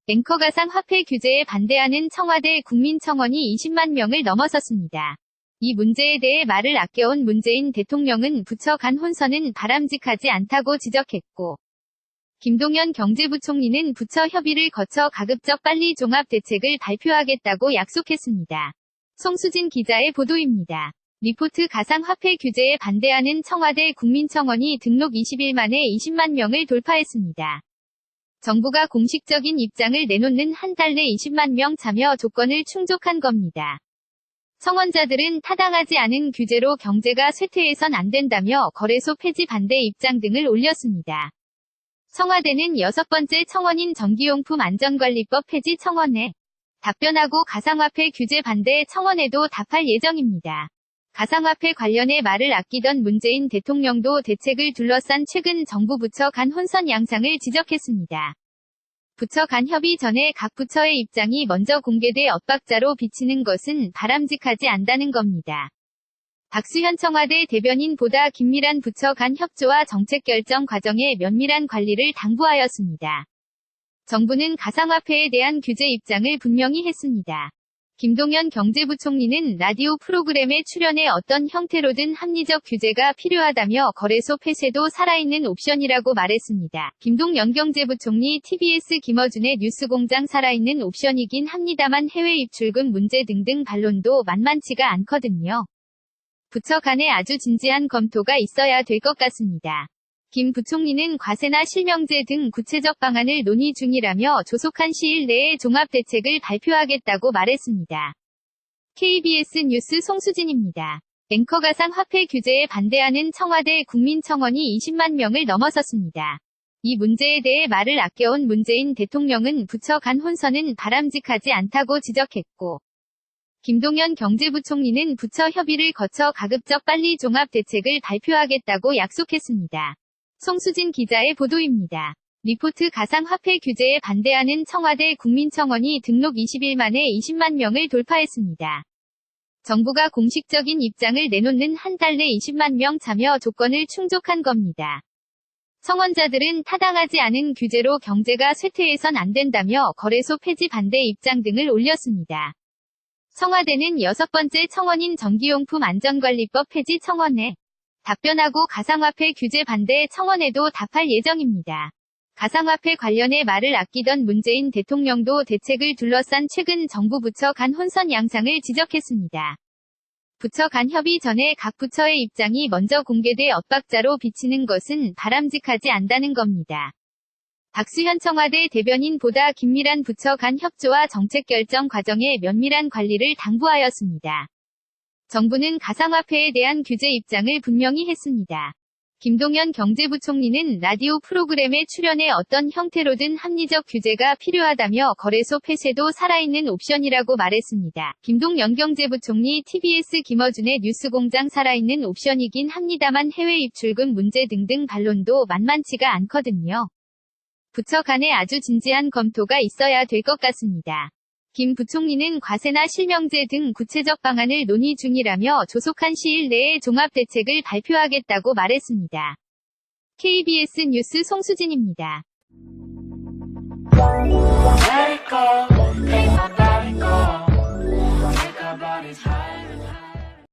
앵커 가상화폐 규제에 반대하는 청와대 국민청원이 20만 명을 넘어섰습니다. 이 문제에 대해 말을 아껴온 문재인 대통령은 부처 간 혼선은 바람직하지 않다고 지적했고, 김동연 경제부총리는 부처 협의를 거쳐 가급적 빨리 종합대책을 발표하겠다고 약속했습니다. 송수진 기자의 보도입니다. 리포트 가상화폐 규제에 반대하는 청와대 국민청원이 등록 20일 만에 20만 명을 돌파했습니다. 정부가 공식적인 입장을 내놓는 한 달 내 20만 명 참여 조건을 충족한 겁니다. 청원자들은 타당하지 않은 규제로 경제가 쇠퇴해선 안 된다며 거래소 폐지 반대 입장 등을 올렸습니다. 청와대는 6번째 청원인 전기용품 안전관리법 폐지 청원에 답변하고 가상화폐 규제 반대 청원에도 답할 예정입니다. 가상화폐 관련해 말을 아끼던 문재인 대통령도 대책을 둘러싼 최근 정부 부처 간 혼선 양상을 지적했습니다. 부처 간 협의 전에 각 부처의 입장이 먼저 공개돼 엇박자로 비치는 것은 바람직하지 않다는 겁니다. 박수현 청와대 대변인보다 긴밀한 부처 간 협조와 정책 결정 과정의 면밀한 관리를 당부하였습니다. 정부는 가상화폐에 대한 규제 입장을 분명히 했습니다. 김동연 경제부총리는 라디오 프로그램에 출연해 어떤 형태로든 합리적 규제가 필요하다며 거래소 폐쇄도 살아있는 옵션이라고 말했습니다. 김동연 경제부총리 TBS 김어준의 뉴스공장 살아있는 옵션이긴 합니다만 해외 입출금 문제 등등 반론도 만만치가 않거든요. 부처 간에 아주 진지한 검토가 있어야 될 것 같습니다. 김 부총리는 과세나 실명제 등 구체적 방안을 논의 중이라며 조속한 시일 내에 종합대책을 발표하겠다고 말했습니다. KBS 뉴스 송수진입니다. 앵커 가상화폐 규제에 반대하는 청와대 국민청원이 20만 명을 넘어섰습니다. 이 문제에 대해 말을 아껴온 문재인 대통령은 부처 간 혼선은 바람직하지 않다고 지적했고, 김동연 경제부총리는 부처 협의를 거쳐 가급적 빨리 종합대책을 발표하겠다고 약속했습니다. 송수진 기자의 보도입니다. 리포트 가상화폐 규제에 반대하는 청와대 국민청원이 등록 20일 만에 20만 명을 돌파했습니다. 정부가 공식적인 입장을 내놓는 한 달 내 20만 명 참여 조건을 충족한 겁니다. 청원자들은 타당하지 않은 규제로 경제가 쇠퇴해선 안 된다며 거래소 폐지 반대 입장 등을 올렸습니다. 청와대는 6번째 청원인 전기용품 안전관리법 폐지 청원에 답변하고 가상화폐 규제 반대 청원에도 답할 예정입니다. 가상화폐 관련해 말을 아끼던 문재인 대통령도 대책을 둘러싼 최근 정부 부처 간 혼선 양상을 지적했습니다. 부처 간 협의 전에 각 부처의 입장이 먼저 공개돼 엇박자로 비치는 것은 바람직하지 않다는 겁니다. 박수현 청와대 대변인보다 긴밀한 부처 간 협조와 정책 결정 과정의 면밀한 관리를 당부하였습니다. 정부는 가상화폐에 대한 규제 입장을 분명히 했습니다. 김동연 경제부총리는 라디오 프로그램에 출연해 어떤 형태로든 합리적 규제가 필요하다며 거래소 폐쇄도 살아있는 옵션이라고 말했습니다. 김동연 경제부총리 TBS 김어준의 뉴스공장 살아있는 옵션이긴 합니다만 해외 입출금 문제 등등 반론도 만만치가 않거든요. 부처 간에 아주 진지한 검토가 있어야 될 것 같습니다. 김 부총리는 과세나 실명제 등 구체적 방안을 논의 중이라며 조속한 시일 내에 종합대책을 발표하겠다고 말했습니다. KBS 뉴스 송수진입니다. Let it go, let my body go. Take our bodies higher and higher.